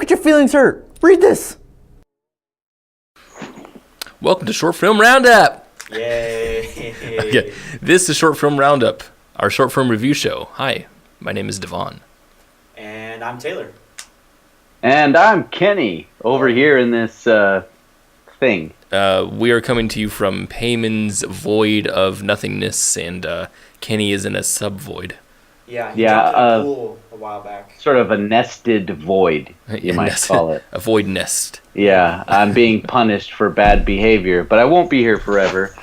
get your feelings hurt. Read this. Welcome to Short Film Roundup. Yay. Okay, this is Short Film Roundup, our short film review show. Hi, my name is Devon. And I'm Taylor. And I'm Kenny over here in this thing. We are coming to you from Payman's void of nothingness, and Kenny is in a sub-void. Yeah, he jumped in a pool a while back. Sort of a nested void, you might call it. A void nest. Yeah, I'm being punished for bad behavior, but I won't be here forever.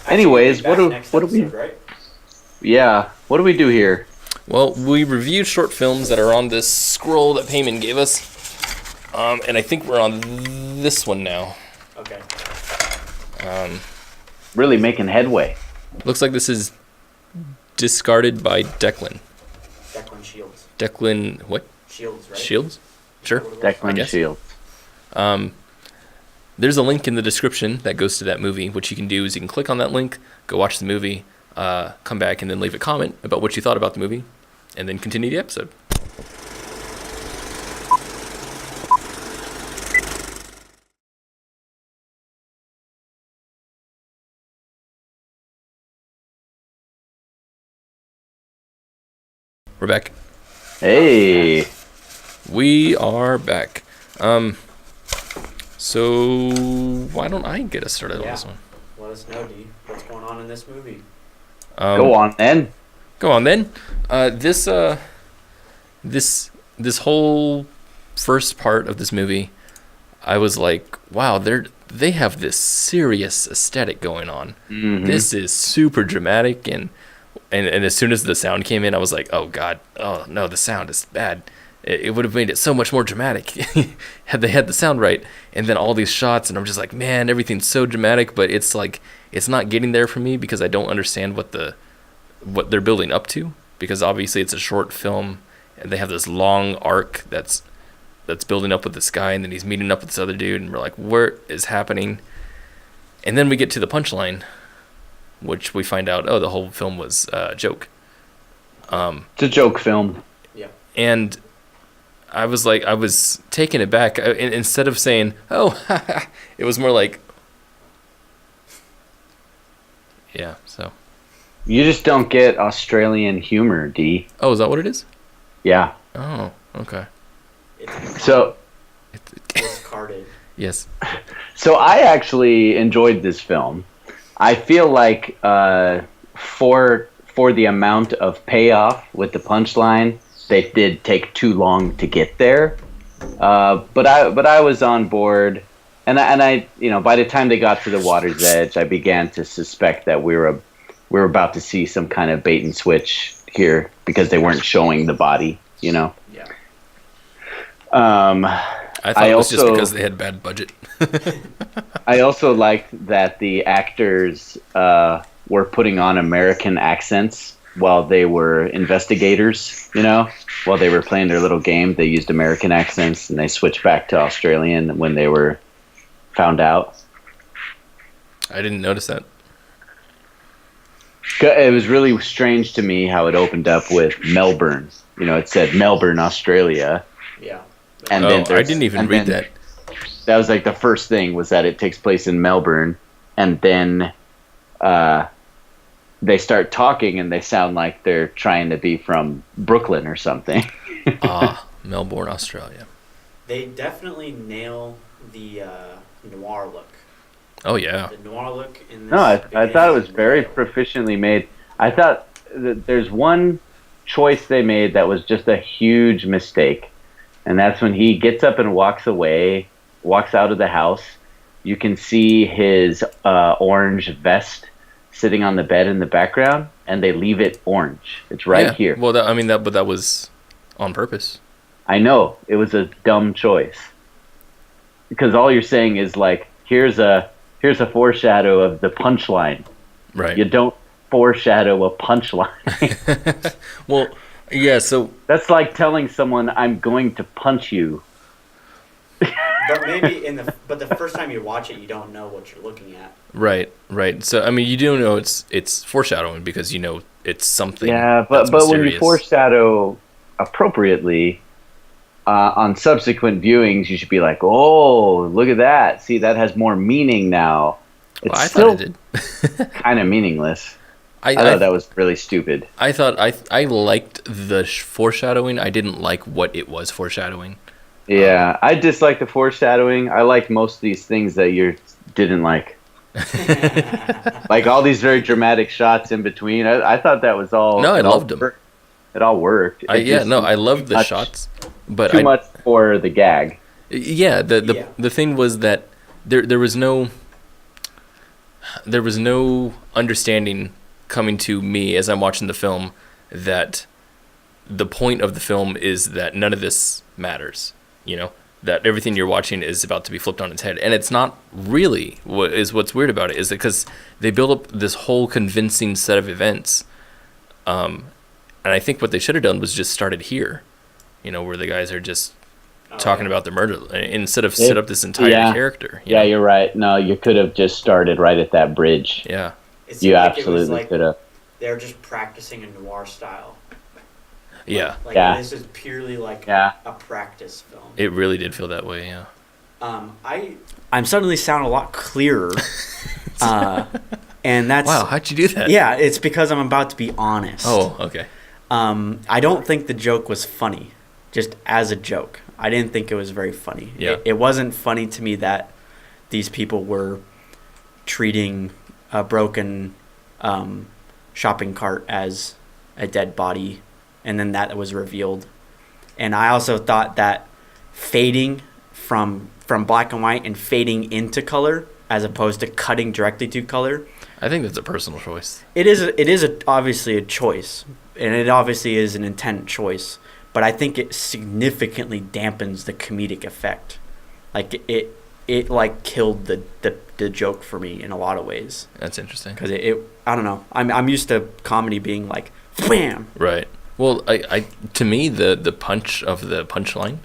Anyways, what do we? Right? Yeah, what do we do here? Well, we reviewed short films that are on this scroll that Payman gave us, and I think we're on this one now. Okay. Really making headway. Looks like this is Discarted by Declann. Declann Shields. Declann what? Shields, right? Shields? Sure. Declann Shields. There's a link in the description that goes to that movie. What you can do is you can click on that link, go watch the movie, come back and then leave a comment about what you thought about the movie, and then continue the episode. We're back. Hey. We are back. So why don't I get us started on this one? Let us know, D. What's going on in this movie? Go on then. This whole first part of this movie, I was like, wow, they have this serious aesthetic going on. Mm-hmm. This is super dramatic, and as soon as the sound came in, I was like, oh god, oh no, the sound is bad. It would have made it so much more dramatic had they had the sound right. And then all these shots, and I'm just like, man, everything's so dramatic, but it's like it's not getting there for me because I don't understand what they're building up to, because obviously it's a short film and they have this long arc that's building up with this guy, and then he's meeting up with this other dude, and we're like, what is happening? And then we get to the punchline, which we find out, oh, the whole film was a joke. It's a joke film. Yeah. And I was taken aback. Instead of saying, oh, it was more like, yeah, so. You just don't get Australian humor, D. Oh, is that what it is? Yeah. Oh, okay. So. Discarted. Yes. So I actually enjoyed this film. I feel like for the amount of payoff with the punchline, they did take too long to get there. But I was on board, and I by the time they got to the water's edge, I began to suspect that we were about to see some kind of bait and switch here, because they weren't showing the body, Yeah. I thought it was just because they had bad budget. I also liked that the actors were putting on American accents while they were investigators, while they were playing their little game. They used American accents, and they switched back to Australian when they were found out. I didn't notice that. It was really strange to me how it opened up with Melbourne. It said Melbourne, Australia. Yeah. And I then didn't even read that. That was like the first thing, was that it takes place in Melbourne, and then they start talking and they sound like they're trying to be from Brooklyn or something. Melbourne, Australia. They definitely nail the noir look. Oh yeah. The noir look in this. No, I thought it was very proficiently made. I thought that there's one choice they made that was just a huge mistake, and that's when he gets up and walks out of the house. You can see his orange vest sitting on the bed in the background, and they leave it orange. It's right here. Well, but that was on purpose. I know, it was a dumb choice, because all you're saying is like, here's a foreshadow of the punchline. Right. You don't foreshadow a punchline. Well, yeah. So that's like telling someone, I'm going to punch you. But maybe but the first time you watch it, you don't know what you're looking at. Right. So I mean, you do know it's foreshadowing, because it's something. Yeah, but when you foreshadow appropriately, on subsequent viewings, you should be like, oh, look at that. See, that has more meaning now. It's Well, I still thought it did. kind of meaningless. I thought that was really stupid. I thought I liked the foreshadowing. I didn't like what it was foreshadowing. Yeah, I dislike the foreshadowing. I like most of these things that you didn't like. Like all these very dramatic shots in between. I thought that was all. No, I loved them. It all worked. I loved the shots, but too much for the gag. Yeah, the thing was that there was no understanding coming to me as I'm watching the film that the point of the film is that none of this matters. You know, that everything you're watching is about to be flipped on its head, and it's not really. What's weird about it is that because they build up this whole convincing set of events, and I think what they should have done was just started here, you know, where the guys are just talking about the murder instead of set up this entire character. Yeah, you're right. No, you could have just started right at that bridge. Yeah, you absolutely could have. They're just practicing a noir style. Yeah. This is purely like a practice film. It really did feel that way, yeah. I'm suddenly sound a lot clearer. And that's... Wow, how'd you do that? Yeah, it's because I'm about to be honest. Oh, okay. I don't think the joke was funny, just as a joke. I didn't think it was very funny. Yeah. It wasn't funny to me that these people were treating a broken shopping cart as a dead body, and then that was revealed. And I also thought that fading from black and white and fading into color as opposed to cutting directly to color, I think that's a personal choice. It is obviously a choice, and it obviously is an intent choice, but I think it significantly dampens the comedic effect. Like it like killed the joke for me in a lot of ways. That's interesting. Because it I don't know. I'm used to comedy being like wham. Right. Well, I to me the punch of the punchline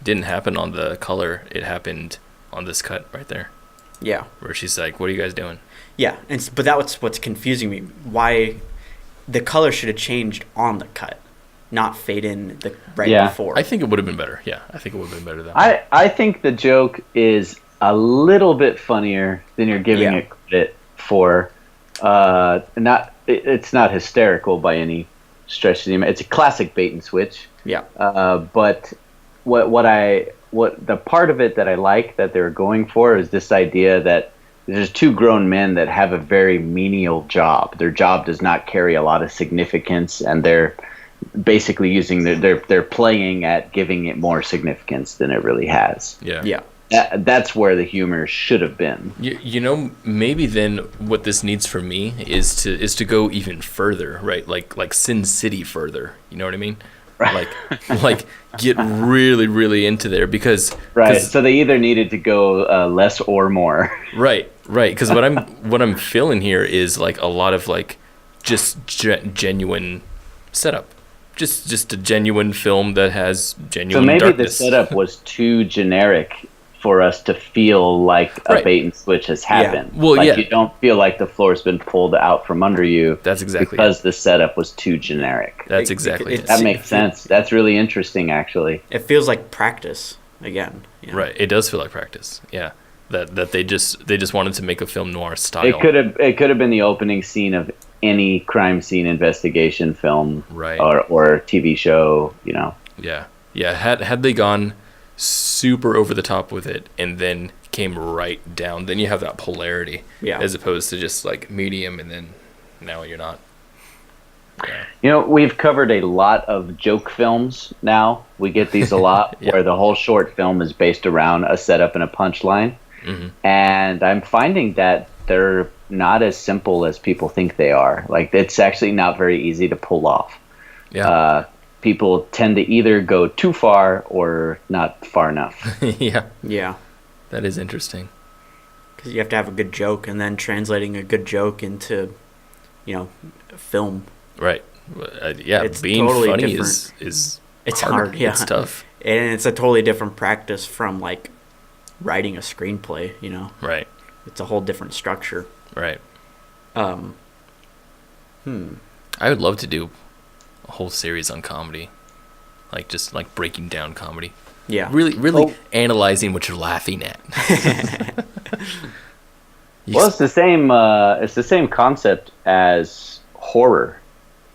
didn't happen on the color. It happened on this cut right there. Yeah. Where she's like, "What are you guys doing?" Yeah, but that's what's confusing me. Why the color should have changed on the cut, not fade in before. I think it would have been better. Yeah, I think it would have been better that way. I think the joke is a little bit funnier than you're giving it credit for. It's not hysterical by any stretch of the imagination. It's a classic bait and switch. Yeah. But what the part of it that I like that they're going for is this idea that there's two grown men that have a very menial job. Their job does not carry a lot of significance, and they're basically using they're playing at giving it more significance than it really has. Yeah. Yeah. That's where the humor should have been. You know, maybe then what this needs for me is to go even further, right? Like Sin City further. You know what I mean? Right. Like get really, really into there because So they either needed to go less or more. Right. Because what I'm feeling here is like a lot of like just genuine setup, just a genuine film that has genuine. So maybe darkness. the setup was too generic for us to feel like a bait and switch has happened. Yeah. Well, you don't feel like the floor's been pulled out from under you. That's exactly because the setup was too generic. That's exactly it. That makes sense. That's really interesting, actually. It feels like practice again. You know? Right. It does feel like practice. Yeah. That they just wanted to make a film noir style. It could have been the opening scene of any crime scene investigation film, right, or TV show. You know. Yeah. Had they gone super over the top with it and then came right down, then you have that polarity. Yeah. As opposed to just like medium and then now you're not. Yeah. You know, we've covered a lot of joke films now. We get these a lot where the whole short film is based around a setup and a punchline. Mm-hmm. And I'm finding that they're not as simple as people think they are. Like, it's actually not very easy to pull off. Yeah. People tend to either go too far or not far enough. Yeah. That is interesting. Because you have to have a good joke, and then translating a good joke into, film. Right. Yeah. It's being totally funny different. is it's hard. Yeah. It's tough. And it's a totally different practice from like writing a screenplay. Right. It's a whole different structure. Right. I would love to do a whole series on comedy. like just like breaking down comedy. Yeah. Really analyzing what you're laughing at. Well, it's the same. It's the same concept as horror.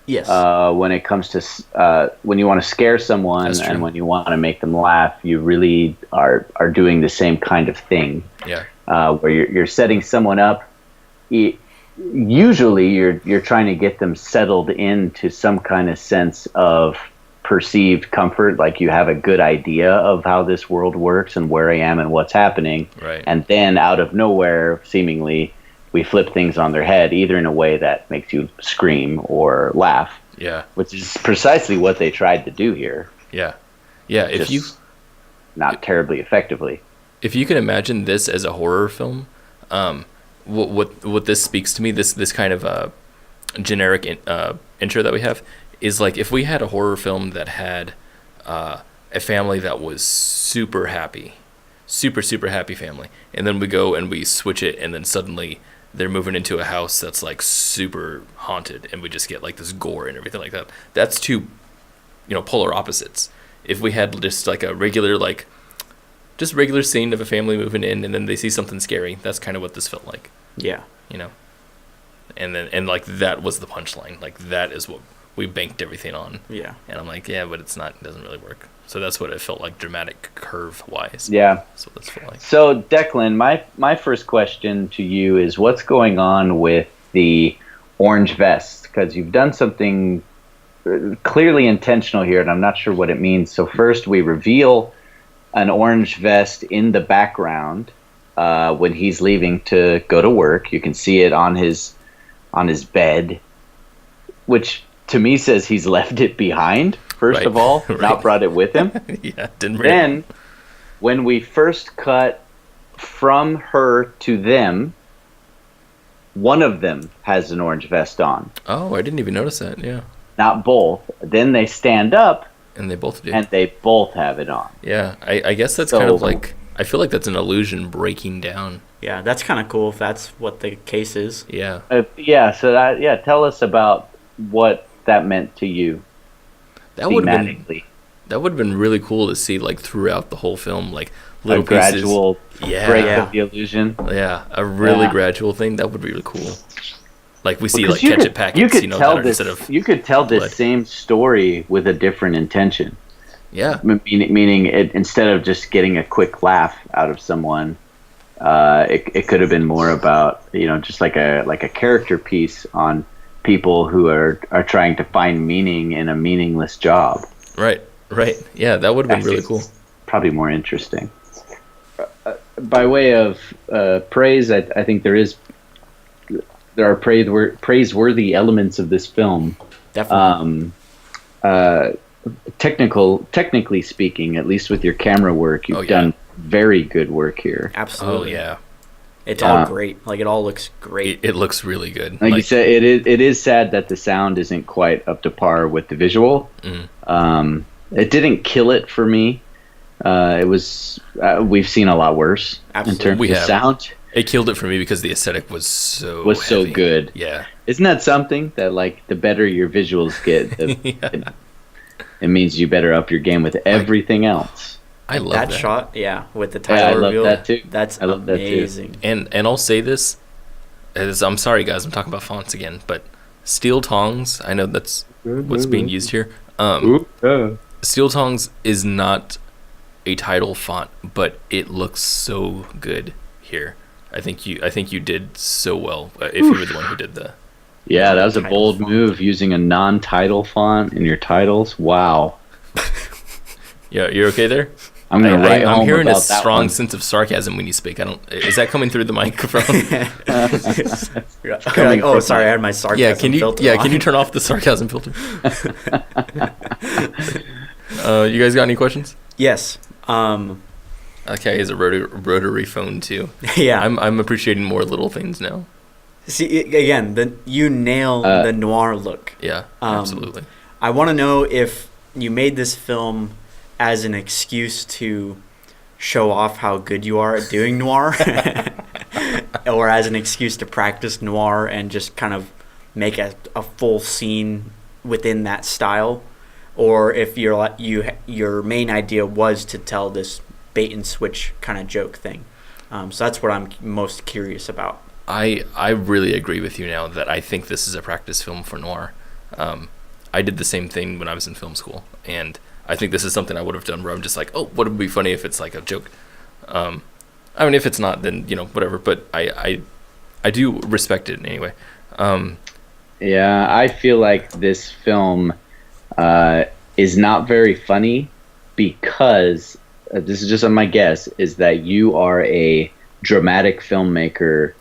Yes. When it comes to when you want to scare someone and when you want to make them laugh, you really are doing the same kind of thing. Yeah. Where you're setting someone up. Usually, you're trying to get them settled into some kind of sense of perceived comfort, like you have a good idea of how this world works and where I am and what's happening. Right. And then out of nowhere, seemingly, we flip things on their head, either in a way that makes you scream or laugh. Yeah. Which is precisely what they tried to do here. Yeah. Yeah. Just not terribly effectively. If you can imagine this as a horror film, what this speaks to me, this kind of generic intro that we have, is like if we had a horror film that had a family that was super happy, super happy family, and then we go and we switch it, and then suddenly they're moving into a house that's like super haunted, and we just get like this gore and everything like that. That's two, polar opposites. If we had just like a regular scene of a family moving in, and then they see something scary, that's kind of what this felt like. Yeah. And like that was the punchline. Like that is what we banked everything on. Yeah. And I'm like, yeah, but it's not. It doesn't really work. So that's what it felt like, dramatic curve wise. Yeah. That's what this felt like. So Declan, my first question to you is, what's going on with the orange vest? Because you've done something clearly intentional here, and I'm not sure what it means. So first, we reveal an orange vest in the background when he's leaving to go to work. You can see it on his bed, which to me says he's left it behind, first of all, not brought it with him. Yeah, didn't bring Then, it. when we first cut from her to them, one of them has an orange vest on. Oh, I didn't even notice that, yeah. Not both. Then they stand up, And they both do. and they both have it on. Yeah, I guess that's kind of like, I feel like that's an illusion breaking down. Yeah, that's kind of cool if that's what the case is. Yeah. Tell us about what that meant to you. That would have thematically. been really cool to see, like, throughout the whole film, like, A little pieces. gradual break of the illusion. Yeah, a really gradual thing. That would be really cool. Like, we see, Because like, ketchup packets, you could tell that are this, instead of you could tell this blood. same story with a different intention. Yeah. Meaning it, instead of just getting a quick laugh out of someone, it could have been more about, just like a character piece on people who are trying to find meaning in a meaningless job. Right. Yeah, that would have been really cool. Probably more interesting. By way of praise, I think there are praiseworthy elements of this film. Definitely. Technically speaking, at least with your camera work, you've done very good work here. Absolutely. Oh, yeah. It's all great. Like, it all looks great. It looks really good. Like you said, it is sad that the sound isn't quite up to par with the visual. It didn't kill it for me. It was we've seen a lot worse in terms of sound. It killed it for me because the aesthetic was so so good. Yeah. Isn't that something that, like, the better your visuals get, it means you better up your game with everything else. I love that shot. Yeah, with the title reveal. I love that too. That's amazing. And I'll say this, I'm sorry guys, I'm talking about fonts again, but steel tongs, I know that's what's being used here. Steel tongs is not a title font, but it looks so good here. I think you did so well. If you were the one who did the that was a bold move, using a non-title font in your titles. Wow. Yeah, you're okay there? I'm gonna write home I'm hearing about a that strong one. sense of sarcasm when you speak. Is that coming through the microphone? You're like, oh, sorry, I had my sarcasm filter on. Can you turn off the sarcasm filter? You guys got any questions? Yes. Okay, is a rotary phone too. Yeah. I'm appreciating more little things now. See, again, you nail the noir look. Yeah, absolutely. I want to know if you made this film as an excuse to show off how good you are at doing noir, or as an excuse to practice noir and just kind of make a full scene within that style. or if your main idea was to tell this bait and switch kind of joke thing. So that's what I'm most curious about. I really agree with you now that I think this is a practice film for noir. I did the same thing when I was in film school, and I think this is something I would have done where I'm just like, oh, what would be funny if it's like a joke? I mean, if it's not, then, whatever, but I do respect it anyway. Yeah, I feel like this film is not very funny because, this is just my guess, is that you are a dramatic filmmaker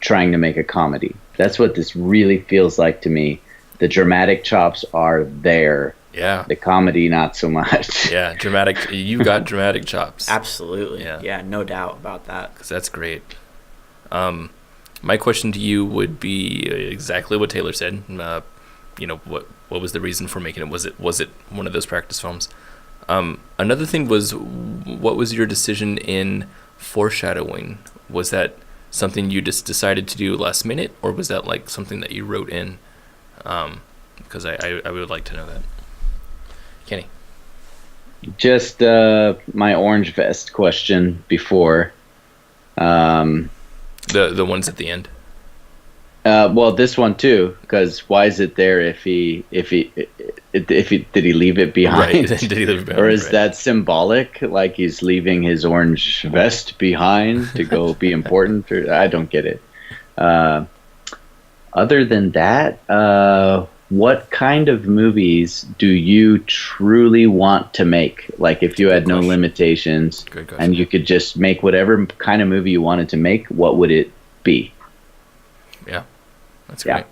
trying to make a comedy. That's what this really feels like to me. The dramatic chops are there. Yeah. The comedy, not so much. Yeah, dramatic. You got dramatic chops. Absolutely. Yeah, no doubt about that. 'Cause that's great. My question to you would be exactly what Taylor said. What was the reason for making it? Was it one of those practice films? Another thing was, what was your decision in foreshadowing? Was that something you just decided to do last minute, or was that like something that you wrote in? Because I would like to know that. Kenny. Just my orange vest question before. The ones at the end. Well, this one too, because why is it there if he did he leave it behind? Right. Did he leave it behind? Or is that symbolic, like he's leaving his orange vest behind to go be important? Or, I don't get it. Other than that, what kind of movies do you truly want to make? Like, if you had no limitations and you could just make whatever kind of movie you wanted to make, what would it be? Yeah, that's great.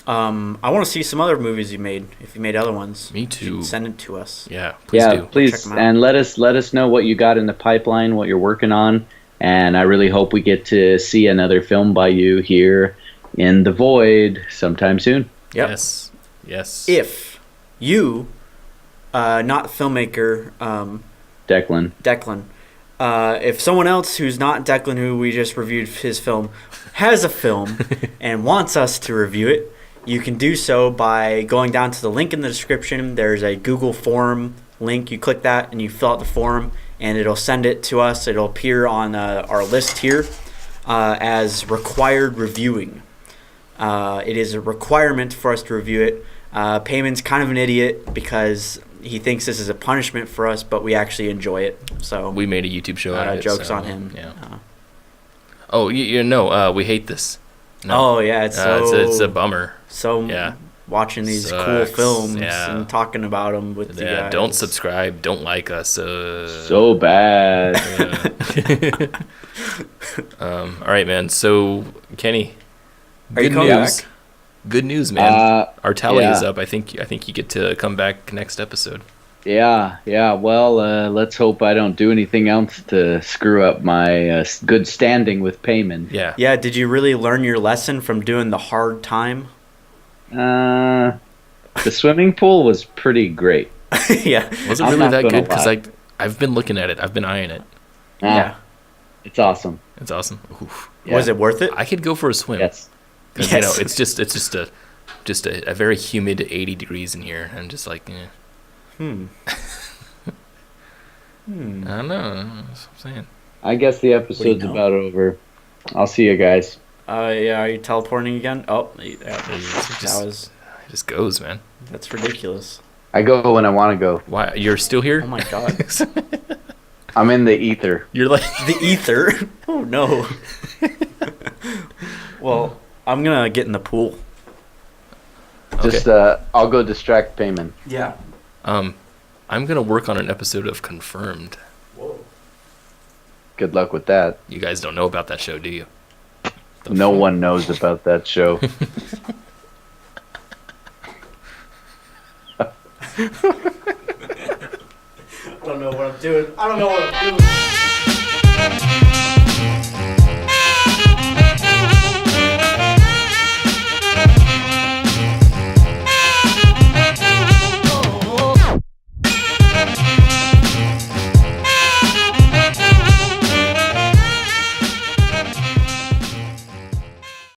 I want to see some other movies you made. If you made other ones, me too. Send it to us. Yeah, please do. Please, and let us know what you got in the pipeline, what you're working on, and I really hope we get to see another film by you here in the void sometime soon. Yep. Yes. If you, not filmmaker, Declann, if someone else who's not Declann, who we just reviewed his film, has a film and wants us to review it, you can do so by going down to the link in the description. There's a Google form link. You click that and you fill out the form, and it'll send it to us. It'll appear on our list here as required reviewing. It is a requirement for us to review it. Payman's kind of an idiot because he thinks this is a punishment for us, but we actually enjoy it. So we made a YouTube show out of it. Jokes on him. Yeah. We hate this. No. Oh yeah, it's a bummer. So watching these cool films and talking about them with the guys. Don't subscribe. Don't like us. So bad. All right, man. So Kenny. Are you coming back? Good news, man. Our tally is up. I think you get to come back next episode. Yeah. Well, let's hope I don't do anything else to screw up my good standing with Payman. Yeah. Yeah. Did you really learn your lesson from doing the hard time? The swimming pool was pretty great. Yeah. Was it really that good? Because I've been looking at it. I've been eyeing it. Yeah. It's awesome. Oof. Yeah. Was it worth it? I could go for a swim. Yes. Because it's just a very humid 80 degrees in here. I'm just like, I don't know. That's what I'm saying. I guess the episode's about over. I'll see you guys. Yeah. Are you teleporting again? Oh, It just goes, man. That's ridiculous. I go when I want to go. Why? You're still here? Oh my god. I'm in the ether. You're like the ether. Oh no. Well, I'm gonna get in the pool. Just I'll go distract Payman. Yeah. I'm gonna work on an episode of Confirmed. Whoa. Good luck with that. You guys don't know about that show, do you? No one knows about that show. I don't know what I'm doing.